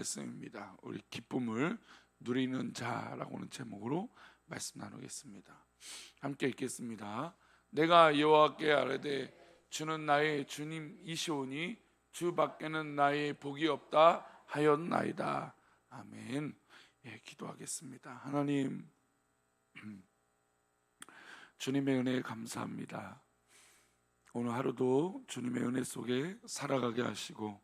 말씀입니다. 우리 기쁨을 누리는 자라고 하는 제목으로 말씀 나누겠습니다. 함께 읽겠습니다. 내가 여호와께 아뢰되 주는 나의 주님이시오니 주 밖에는 나의 복이 없다 하였나이다. 아멘. 기도하겠습니다. 하나님, 주님의 은혜에 감사합니다. 오늘 하루도 주님의 은혜 속에 살아가게 하시고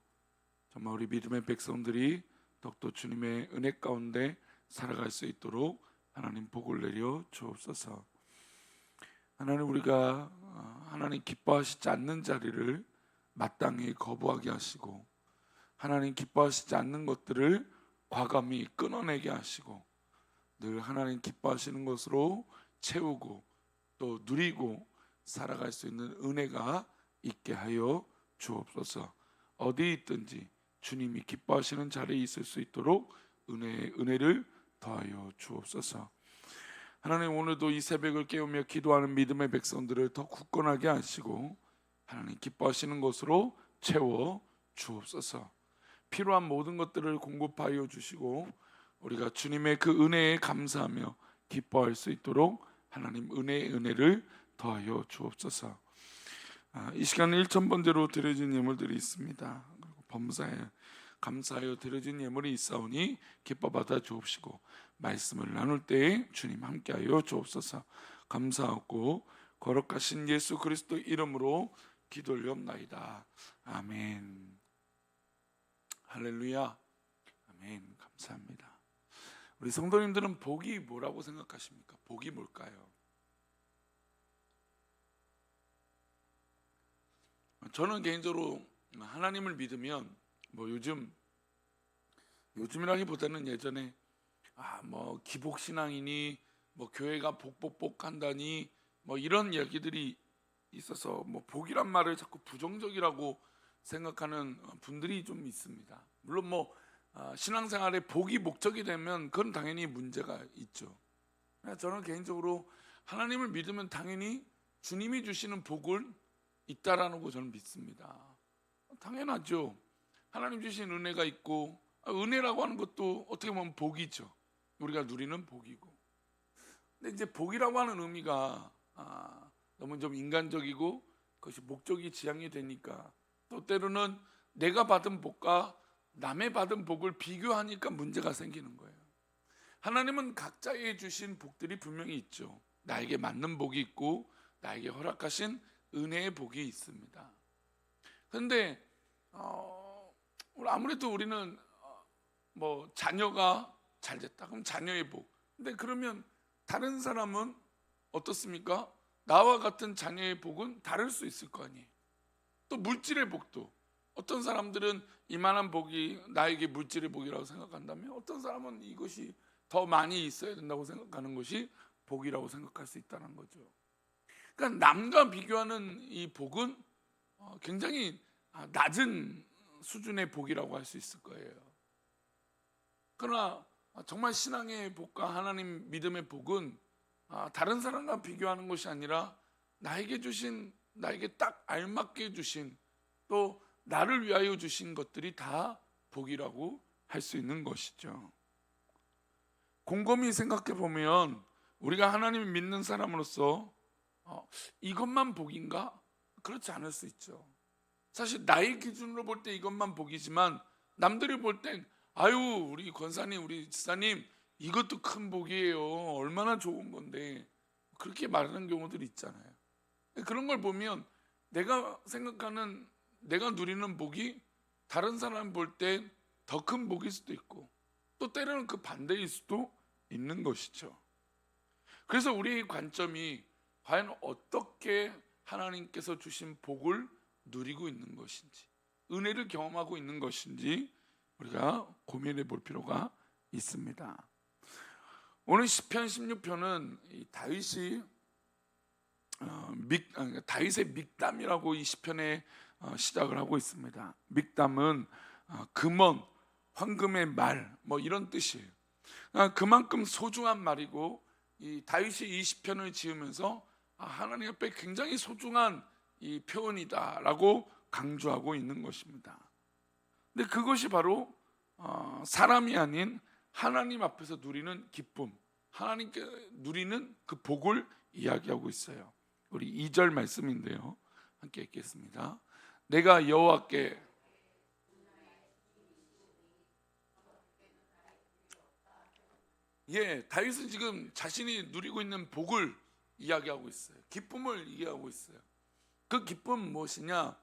정말 우리 믿음의 백성들이 더욱더 주님의 은혜 가운데 살아갈 수 있도록 하나님 복을 내려 주옵소서. 하나님, 우리가 하나님 기뻐하시지 않는 자리를 마땅히 거부하게 하시고 하나님 기뻐하시지 않는 것들을 과감히 끊어내게 하시고 늘 하나님 기뻐하시는 것으로 채우고 또 누리고 살아갈 수 있는 은혜가 있게 하여 주옵소서. 어디 있든지 주님이 기뻐하시는 자리에 있을 수 있도록 은혜를 더하여 주옵소서. 하나님, 오늘도 이 새벽을 깨우며 기도하는 믿음의 백성들을 더 굳건하게 하시고 하나님 기뻐하시는 것으로 채워 주옵소서. 필요한 모든 것들을 공급하여 주시고 우리가 주님의 그 은혜에 감사하며 기뻐할 수 있도록 하나님 은혜를 더하여 주옵소서. 이 시간에 1,000번대로 드려진 예물들이 있습니다. 그리고 범사에 감사하여 드려진 예물이 있사오니 기뻐 받아 주옵시고 말씀을 나눌 때에 주님 함께하여 주옵소서. 감사하고 거룩하신 예수 그리스도 이름으로 기도올리옵나이다. 아멘. 할렐루야. 아멘. 감사합니다. 우리 성도님들은 복이 뭐라고 생각하십니까? 복이 뭘까요? 저는 개인적으로 하나님을 믿으면 요즘이라기보다는 예전에 기복신앙이니 교회가 복한다니 이런 얘기들이 있어서 복이란 말을 자꾸 부정적이라고 생각하는 분들이 좀 있습니다. 물론 신앙생활에 복이 목적이 되면 그건 당연히 문제가 있죠. 저는 개인적으로 하나님을 믿으면 당연히 주님이 주시는 복을 있다라는 거 저는 믿습니다. 당연하죠. 하나님 주신 은혜가 있고 은혜라고 하는 것도 어떻게 보면 복이죠. 우리가 누리는 복이고. 근데 이제 복이라고 하는 의미가 너무 좀 인간적이고 그것이 목적이 지향이 되니까 또 때로는 내가 받은 복과 남의 받은 복을 비교하니까 문제가 생기는 거예요. 하나님은 각자의 주신 복들이 분명히 있죠. 나에게 맞는 복이 있고 나에게 허락하신 은혜의 복이 있습니다. 그런데 아무래도 우리는 자녀가 잘 됐다 그럼 자녀의 복. 근데 그러면 다른 사람은 어떻습니까? 나와 같은 자녀의 복은 다를 수 있을 거 아니에요. 또 물질의 복도 어떤 사람들은 이만한 복이 나에게 물질의 복이라고 생각한다면 어떤 사람은 이것이 더 많이 있어야 된다고 생각하는 것이 복이라고 생각할 수 있다는 거죠. 그러니까 남과 비교하는 이 복은 굉장히 낮은 수준의 복이라고 할 수 있을 거예요. 그러나 정말 신앙의 복과 하나님 믿음의 복은 다른 사람과 비교하는 것이 아니라 나에게 딱 알맞게 주신 또 나를 위하여 주신 것들이 다 복이라고 할 수 있는 것이죠. 곰곰이 생각해 보면 우리가 하나님을 믿는 사람으로서 이것만 복인가? 그렇지 않을 수 있죠. 사실 나의 기준으로 볼 때 이것만 복이지만 남들이 볼 땐 우리 권사님, 우리 지사님 이것도 큰 복이에요. 얼마나 좋은 건데 그렇게 말하는 경우들이 있잖아요. 그런 걸 보면 내가 생각하는 내가 누리는 복이 다른 사람 볼 때 더 큰 복일 수도 있고 또 때로는 그 반대일 수도 있는 것이죠. 그래서 우리의 관점이 과연 어떻게 하나님께서 주신 복을 누리고 있는 것인지 은혜를 경험하고 있는 것인지 우리가 고민해 볼 필요가 있습니다. 오늘 시편 16편은 다윗의 믹담이라고 이 시편에 시작을 하고 있습니다. 믹담은 금원, 황금의 말 이런 뜻이에요. 그만큼 소중한 말이고 이 다윗이 이 시편을 지으면서 하나님 앞에 굉장히 소중한 이 표현이다라고 강조하고 있는 것입니다. 근데 그것이 바로 사람이 아닌 하나님 앞에서 누리는 기쁨, 하나님께 누리는 그 복을 이야기하고 있어요. 우리 2절 말씀인데요, 함께 읽겠습니다. 내가 여호와께 다윗은 지금 자신이 누리고 있는 복을 이야기하고 있어요. 기쁨을 이야기하고 있어요. 그 기쁨은 무엇이냐?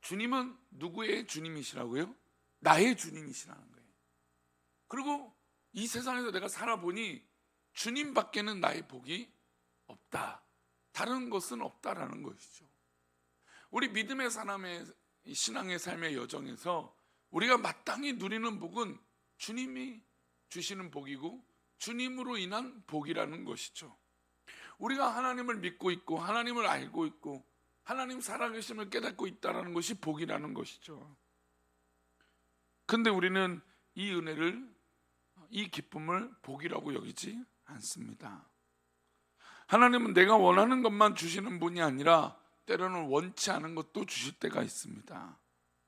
주님은 누구의 주님이시라고요? 나의 주님이시라는 거예요. 그리고 이 세상에서 내가 살아보니 주님밖에는 나의 복이 없다, 다른 것은 없다라는 것이죠. 우리 믿음의 사람의 신앙의 삶의 여정에서 우리가 마땅히 누리는 복은 주님이 주시는 복이고 주님으로 인한 복이라는 것이죠. 우리가 하나님을 믿고 있고 하나님을 알고 있고 하나님 살아계심을 깨닫고 있다는 것이 복이라는 것이죠. 근데 우리는 이 은혜를, 이 기쁨을 복이라고 여기지 않습니다. 하나님은 내가 원하는 것만 주시는 분이 아니라 때로는 원치 않은 것도 주실 때가 있습니다.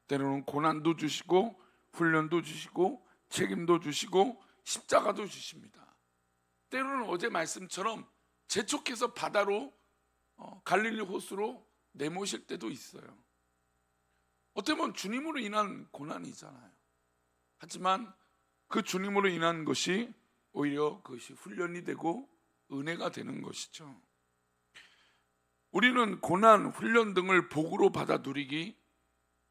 때로는 고난도 주시고 훈련도 주시고 책임도 주시고 십자가도 주십니다. 때로는 어제 말씀처럼 재촉해서 바다로 갈릴리 호수로 내모실 때도 있어요. 어떻게 보면 주님으로 인한 고난이잖아요. 하지만 그 주님으로 인한 것이 오히려 그것이 훈련이 되고 은혜가 되는 것이죠. 우리는 고난, 훈련 등을 복으로 받아 누리기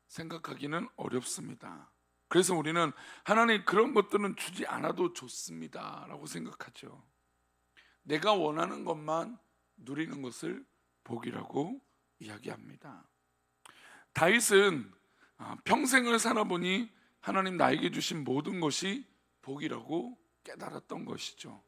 생각하기는 어렵습니다. 그래서 우리는 하나님 그런 것들은 주지 않아도 좋습니다 라고 생각하죠. 내가 원하는 것만 누리는 것을 복이라고 이야기합니다. 다윗은 평생을 살아보니 하나님 나에게 주신 모든 것이 복이라고 깨달았던 것이죠.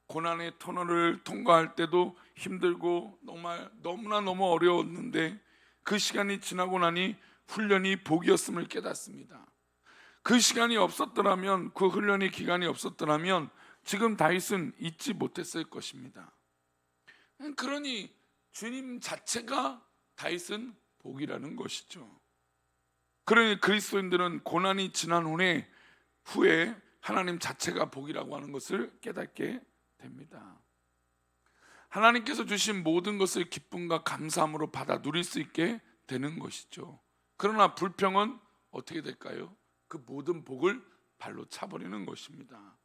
고난의 터널을 통과할 때도 힘들고 정말 너무 어려웠는데 그 시간이 지나고 나니 훈련이 복이었음을 깨닫습니다. 그 시간이 없었더라면, 그 훈련의 기간이 없었더라면 지금 다윗은 잊지 못했을 것입니다. 그러니 주님 자체가 다윗은 복이라는 것이죠. 그러니 그리스도인들은 고난이 지난 후에 하나님 자체가 복이라고 하는 것을 깨닫게 됩니다. 하나님께서 주신 모든 것을 기쁨과 감사함으로 받아 누릴 수 있게 되는 것이죠. 그러나 불평은 어떻게 될까요? 그 모든 복을 발로 차버리는 것입니다.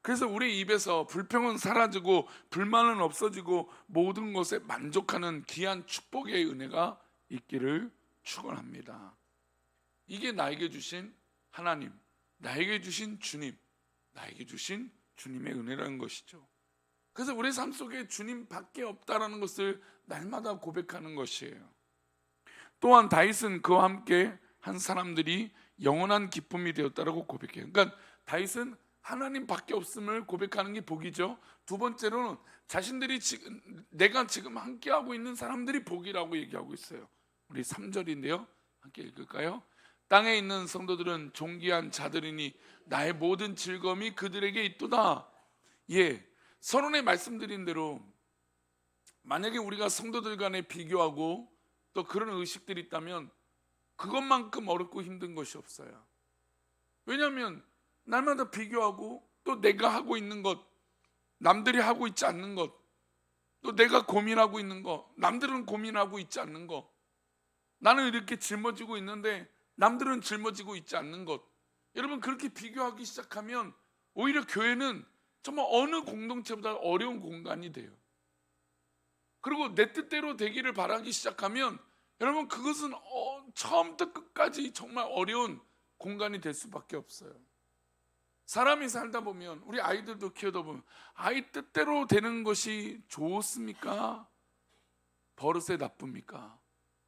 그래서 우리 입에서 불평은 사라지고 불만은 없어지고 모든 것에 만족하는 귀한 축복의 은혜가 있기를 축원합니다. 이게 나에게 주신 하나님, 나에게 주신 주님, 나에게 주신 주님의 은혜라는 것이죠. 그래서 우리 삶 속에 주님밖에 없다라는 것을 날마다 고백하는 것이에요. 또한 다윗은 그와 함께 한 사람들이 영원한 기쁨이 되었다라고 고백해요. 그러니까 다윗은 하나님밖에 없음을 고백하는 게 복이죠. 두 번째로는 자신들이 내가 지금 함께하고 있는 사람들이 복이라고 얘기하고 있어요. 우리 3절인데요, 함께 읽을까요? 땅에 있는 성도들은 존귀한 자들이니 나의 모든 즐거움이 그들에게 있도다. 서론에 말씀드린 대로 만약에 우리가 성도들 간에 비교하고 또 그런 의식들이 있다면 그것만큼 어렵고 힘든 것이 없어요. 왜냐하면 날마다 비교하고 또 내가 하고 있는 것, 남들이 하고 있지 않는 것, 또 내가 고민하고 있는 것, 남들은 고민하고 있지 않는 것, 나는 이렇게 짊어지고 있는데 남들은 짊어지고 있지 않는 것, 여러분 그렇게 비교하기 시작하면 오히려 교회는 정말 어느 공동체보다 어려운 공간이 돼요. 그리고 내 뜻대로 되기를 바라기 시작하면 여러분 그것은 처음부터 끝까지 정말 어려운 공간이 될 수밖에 없어요. 사람이 살다 보면, 우리 아이들도 키우다 보면 아이 뜻대로 되는 것이 좋습니까? 버릇에 나쁩니까?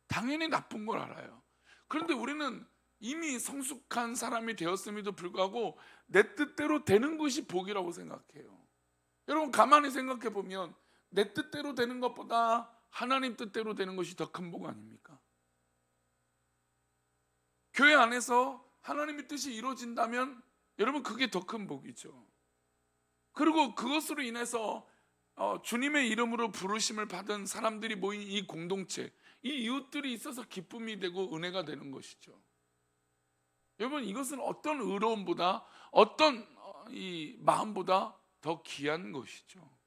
당연히 나쁜 걸 알아요. 그런데 우리는 이미 성숙한 사람이 되었음에도 불구하고 내 뜻대로 되는 것이 복이라고 생각해요. 여러분 가만히 생각해 보면 내 뜻대로 되는 것보다 하나님 뜻대로 되는 것이 더 큰 복 아닙니까? 교회 안에서 하나님의 뜻이 이루어진다면 여러분 그게 더 큰 복이죠. 그리고 그것으로 인해서 주님의 이름으로 부르심을 받은 사람들이 모인 이 공동체, 이 이웃들이 있어서 기쁨이 되고 은혜가 되는 것이죠. 여러분, 이것은 어떤 의로움보다, 어떤 이 마음보다 더 귀한 것이죠.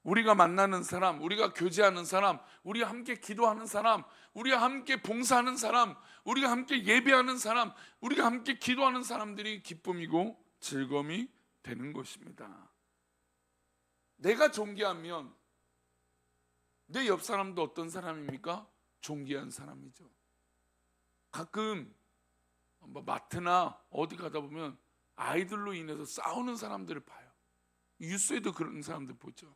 우리가 만나는 사람, 우리가 교제하는 사람, 우리가 함께 기도하는 사람, 우리가 함께 봉사하는 사람, 우리가 함께 예배하는 사람, 우리가 함께 기도하는 사람들이 기쁨이고 즐거움이 되는 것입니다. 내가 존귀하면 내 옆 사람도 어떤 사람입니까? 존귀한 사람이죠. 가끔 마트나 어디 가다 보면 아이들로 인해서 싸우는 사람들을 봐요. 뉴스에도 그런 사람들 보죠.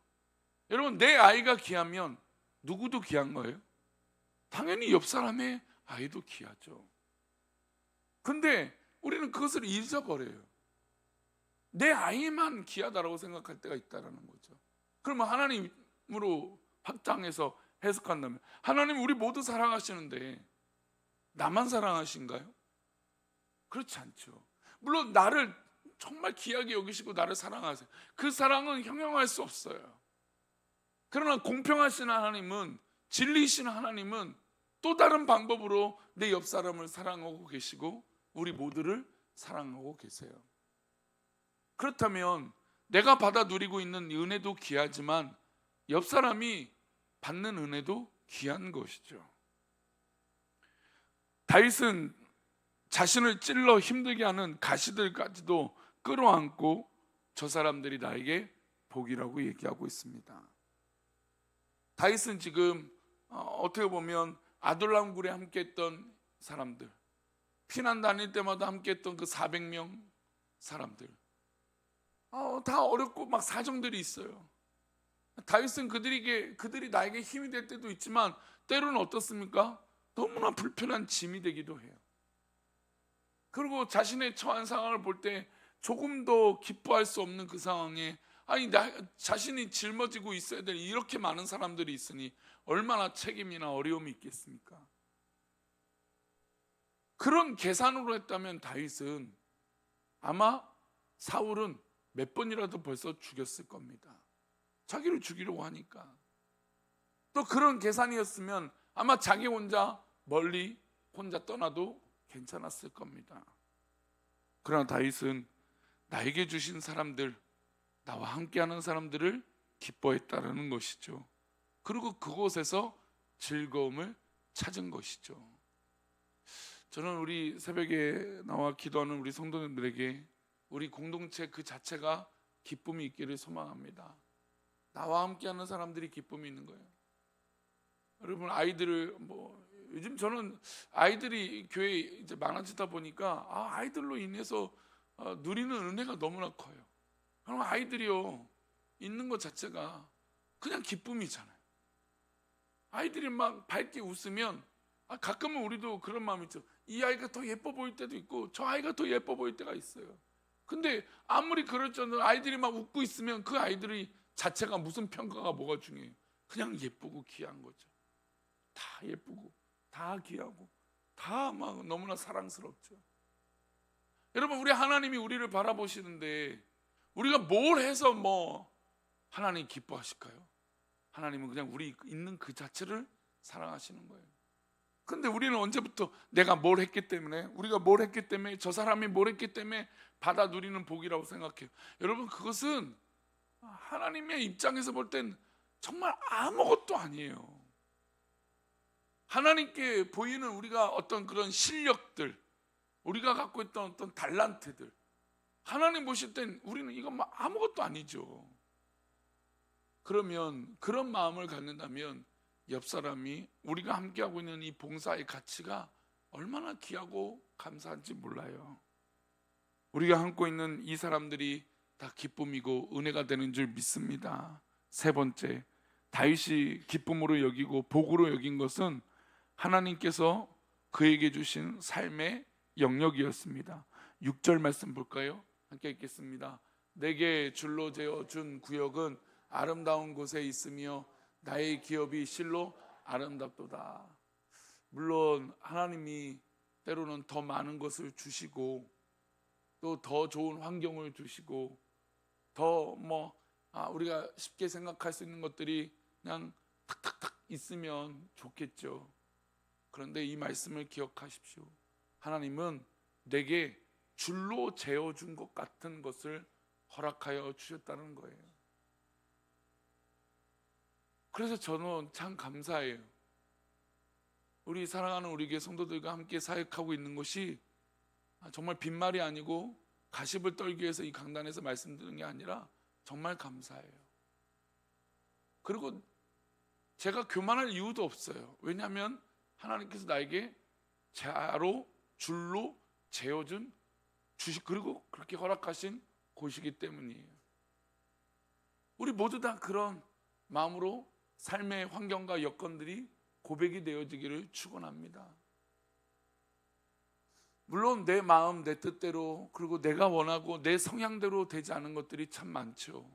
여러분, 내 아이가 귀하면 누구도 귀한 거예요? 당연히 옆 사람의 아이도 귀하죠. 근데 우리는 그것을 잊어버려요. 내 아이만 귀하다라고 생각할 때가 있다는 거죠. 그러면 하나님으로 확장해서 해석한다면, 하나님 우리 모두 사랑하시는데 나만 사랑하신가요? 그렇지 않죠. 물론 나를 정말 귀하게 여기시고 나를 사랑하세요. 그 사랑은 형용할 수 없어요. 그러나 공평하신 하나님은, 진리이신 하나님은 또 다른 방법으로 내 옆 사람을 사랑하고 계시고 우리 모두를 사랑하고 계세요. 그렇다면 내가 받아 누리고 있는 은혜도 귀하지만 옆 사람이 받는 은혜도 귀한 것이죠. 다윗은 자신을 찔러 힘들게 하는 가시들까지도 끌어안고 저 사람들이 나에게 복이라고 얘기하고 있습니다. 다윗은 지금 어떻게 보면 아둘람 굴에 함께했던 사람들, 피난 다닐 때마다 함께했던 그 400명 사람들, 다 어렵고 막 사정들이 있어요. 다윗은 그들이 나에게 힘이 될 때도 있지만 때로는 어떻습니까? 너무나 불편한 짐이 되기도 해요. 그리고 자신의 처한 상황을 볼 때 조금 더 기뻐할 수 없는 그 상황에, 자신이 짊어지고 있어야 될 이렇게 많은 사람들이 있으니 얼마나 책임이나 어려움이 있겠습니까? 그런 계산으로 했다면 다윗은 아마 사울은 몇 번이라도 벌써 죽였을 겁니다. 자기를 죽이려고 하니까. 또 그런 계산이었으면 아마 자기 혼자 멀리 혼자 떠나도 괜찮았을 겁니다. 그러나 다윗은 나에게 주신 사람들, 나와 함께하는 사람들을 기뻐했다라는 것이죠. 그리고 그곳에서 즐거움을 찾은 것이죠. 저는 우리 새벽에 나와 기도하는 우리 성도님들에게 우리 공동체 그 자체가 기쁨이 있기를 소망합니다. 나와 함께하는 사람들이 기쁨이 있는 거예요. 여러분, 아이들을 요즘 저는 아이들이 교회에 이제 많아지다 보니까 아이들로 인해서 누리는 은혜가 너무나 커요. 그럼 아이들이요, 있는 것 자체가 그냥 기쁨이잖아요. 아이들이 막 밝게 웃으면 가끔은 우리도 그런 마음이 있죠. 이 아이가 더 예뻐 보일 때도 있고 저 아이가 더 예뻐 보일 때가 있어요. 근데 아무리 그럴지언정 아이들이 막 웃고 있으면 그 아이들이 자체가 무슨 평가가 뭐가 중요해요? 그냥 예쁘고 귀한 거죠. 다 예쁘고 다 귀하고 다 막 너무나 사랑스럽죠. 여러분, 우리 하나님이 우리를 바라보시는데 우리가 뭘 해서 하나님 기뻐하실까요? 하나님은 그냥 우리 있는 그 자체를 사랑하시는 거예요. 근데 우리는 언제부터 내가 뭘 했기 때문에, 우리가 뭘 했기 때문에, 저 사람이 뭘 했기 때문에 받아 누리는 복이라고 생각해요. 여러분, 그것은 하나님의 입장에서 볼 땐 정말 아무것도 아니에요. 하나님께 보이는 우리가 어떤 그런 실력들, 우리가 갖고 있던 어떤 달란트들, 하나님 보실 땐 우리는 이건 아무것도 아니죠. 그러면 그런 마음을 갖는다면 옆 사람이 우리가 함께하고 있는 이 봉사의 가치가 얼마나 귀하고 감사한지 몰라요. 우리가 안고 있는 이 사람들이 다 기쁨이고 은혜가 되는 줄 믿습니다. 세 번째, 다윗이 기쁨으로 여기고 복으로 여긴 것은 하나님께서 그에게 주신 삶의 영역이었습니다. 6절 말씀 볼까요? 함께 읽겠습니다. 내게 줄로 재어 준 구역은 아름다운 곳에 있으며 나의 기업이 실로 아름답도다. 물론 하나님이 때로는 더 많은 것을 주시고 또 더 좋은 환경을 주시고 더 우리가 쉽게 생각할 수 있는 것들이 그냥 탁탁탁 있으면 좋겠죠. 그런데 이 말씀을 기억하십시오. 하나님은 내게 줄로 재어준 것 같은 것을 허락하여 주셨다는 거예요. 그래서 저는 참 감사해요. 우리 사랑하는 우리 교회 성도들과 함께 사역하고 있는 것이 정말 빈말이 아니고 가십을 떨기 위해서 이 강단에서 말씀드리는 게 아니라 정말 감사해요. 그리고 제가 교만할 이유도 없어요. 왜냐하면 하나님께서 나에게 자로 줄로 재어준 주식, 그리고 그렇게 허락하신 곳이기 때문이에요. 우리 모두 다 그런 마음으로 삶의 환경과 여건들이 고백이 되어지기를 축원합니다. 물론 내 마음, 내 뜻대로, 그리고 내가 원하고 내 성향대로 되지 않은 것들이 참 많죠.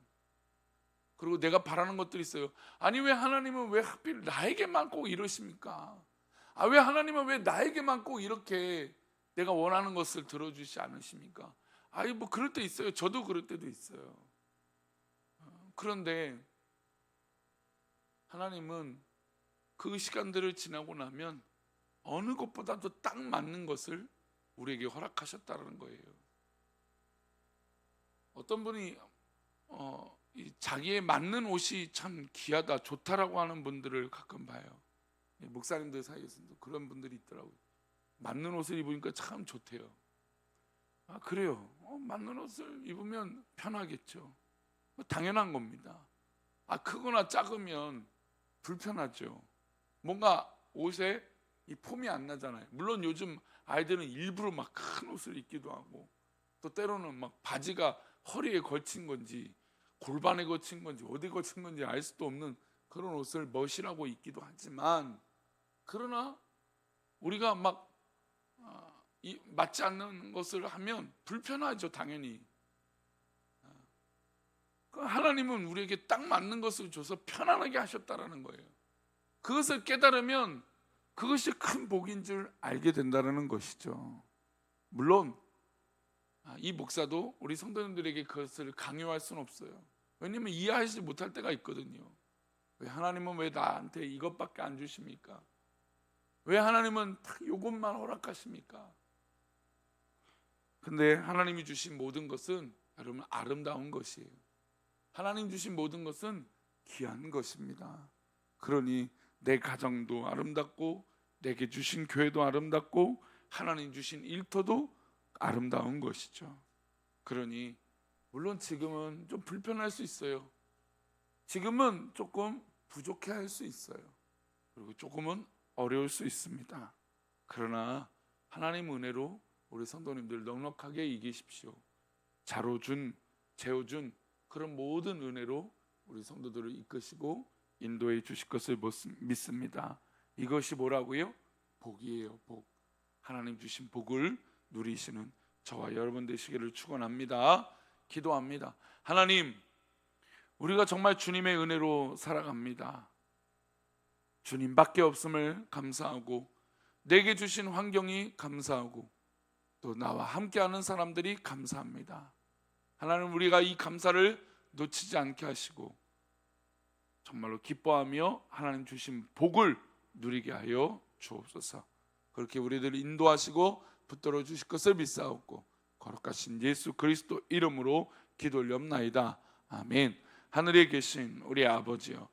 그리고 내가 바라는 것들이 있어요. 아니, 왜 하나님은 왜 하필 나에게만 꼭 이러십니까? 왜 하나님은 왜 나에게만 꼭 이렇게 내가 원하는 것을 들어주지 않으십니까? 뭐 그럴 때 있어요. 저도 그럴 때도 있어요. 그런데 하나님은 그 시간들을 지나고 나면 어느 것보다도 딱 맞는 것을 우리에게 허락하셨다는 거예요. 어떤 분이 자기에 맞는 옷이 참 귀하다, 좋다라고 하는 분들을 가끔 봐요. 목사님들 사이에서도 그런 분들이 있더라고요. 맞는 옷을 입으니까 참 좋대요. 그래요. 맞는 옷을 입으면 편하겠죠. 당연한 겁니다. 크거나 작으면 불편하죠. 뭔가 옷에 이 폼이 안 나잖아요. 물론 요즘 아이들은 일부러 막 큰 옷을 입기도 하고, 또 때로는 막 바지가 허리에 걸친 건지 골반에 걸친 건지 어디 걸친 건지 알 수도 없는 그런 옷을 멋이라고 입기도 하지만, 그러나 우리가 막 맞지 않는 것을 하면 불편하죠, 당연히. 하나님은 우리에게 딱 맞는 것을 줘서 편안하게 하셨다라는 거예요. 그것을 깨달으면 그것이 큰 복인 줄 알게 된다는 것이죠. 물론 이 목사도 우리 성도님들에게 그것을 강요할 수는 없어요. 왜냐하면 이해하지 못할 때가 있거든요. 왜 하나님은 왜 나한테 이것밖에 안 주십니까? 왜 하나님은 딱 이것만 허락하십니까? 근데 하나님이 주신 모든 것은 여러분 아름다운 것이에요. 하나님 주신 모든 것은 귀한 것입니다. 그러니 내 가정도 아름답고, 내게 주신 교회도 아름답고, 하나님 주신 일터도 아름다운 것이죠. 그러니 물론 지금은 좀 불편할 수 있어요. 지금은 조금 부족해 할 수 있어요. 그리고 조금은 어려울 수 있습니다. 그러나 하나님 은혜로 우리 성도님들 넉넉하게 이기십시오. 자로 준, 재워준 그런 모든 은혜로 우리 성도들을 이끄시고 인도해 주실 것을 믿습니다. 이것이 뭐라고요? 복이에요. 복. 하나님 주신 복을 누리시는 저와 여러분 되시기를 축원합니다. 기도합니다. 하나님, 우리가 정말 주님의 은혜로 살아갑니다. 주님밖에 없음을 감사하고, 내게 주신 환경이 감사하고, 또 나와 함께하는 사람들이 감사합니다. 하나님, 우리가 이 감사를 놓치지 않게 하시고 정말로 기뻐하며 하나님 주신 복을 누리게 하여 주옵소서. 그렇게 우리들을 인도하시고 붙들어 주실 것을 믿사옵고 거룩하신 예수 그리스도 이름으로 기도 올리옵나이다. 아멘. 하늘에 계신 우리 아버지여,